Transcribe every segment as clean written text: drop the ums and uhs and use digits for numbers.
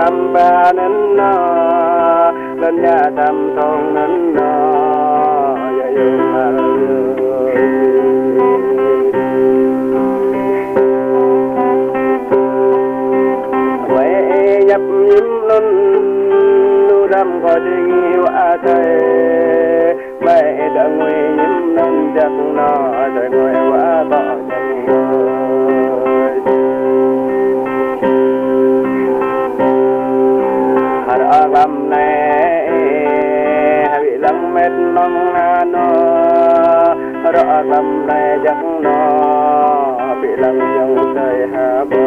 tâm ba nên nó lên nhà tâm thôn nên nó ya yêu mà quay nhập nhím luôn nu đâm có đi qua trời mẹ đã nguy nhím nên chắc nó trời nguy quá to lâm này bị lăng mệt nong nó rõ lâm này chắc nó bị lăng trong trời hà bờ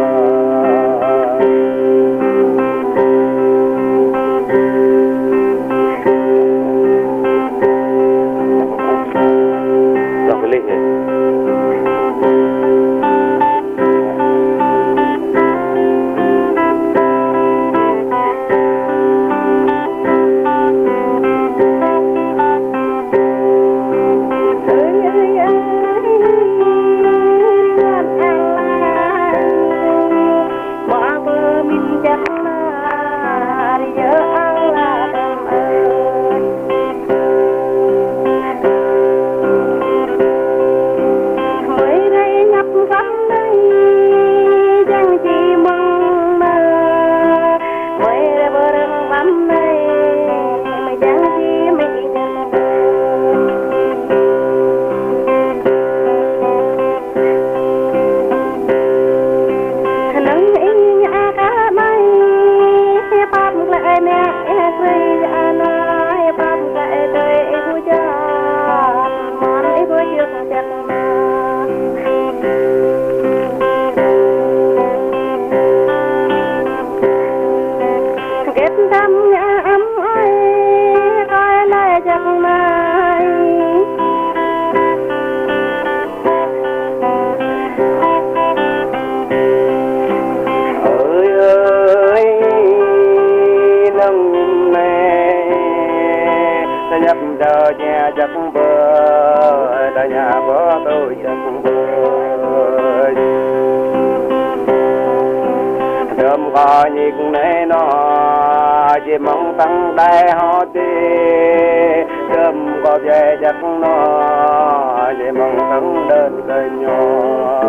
cái lịch này nhập đời nhà chắc bờ đời nhà có tôi chắc bờ đơm có nhìn này nó chỉ mong tăng đại họ đi đơm có về chắc nó chỉ mong tăng đơn lời nhỏ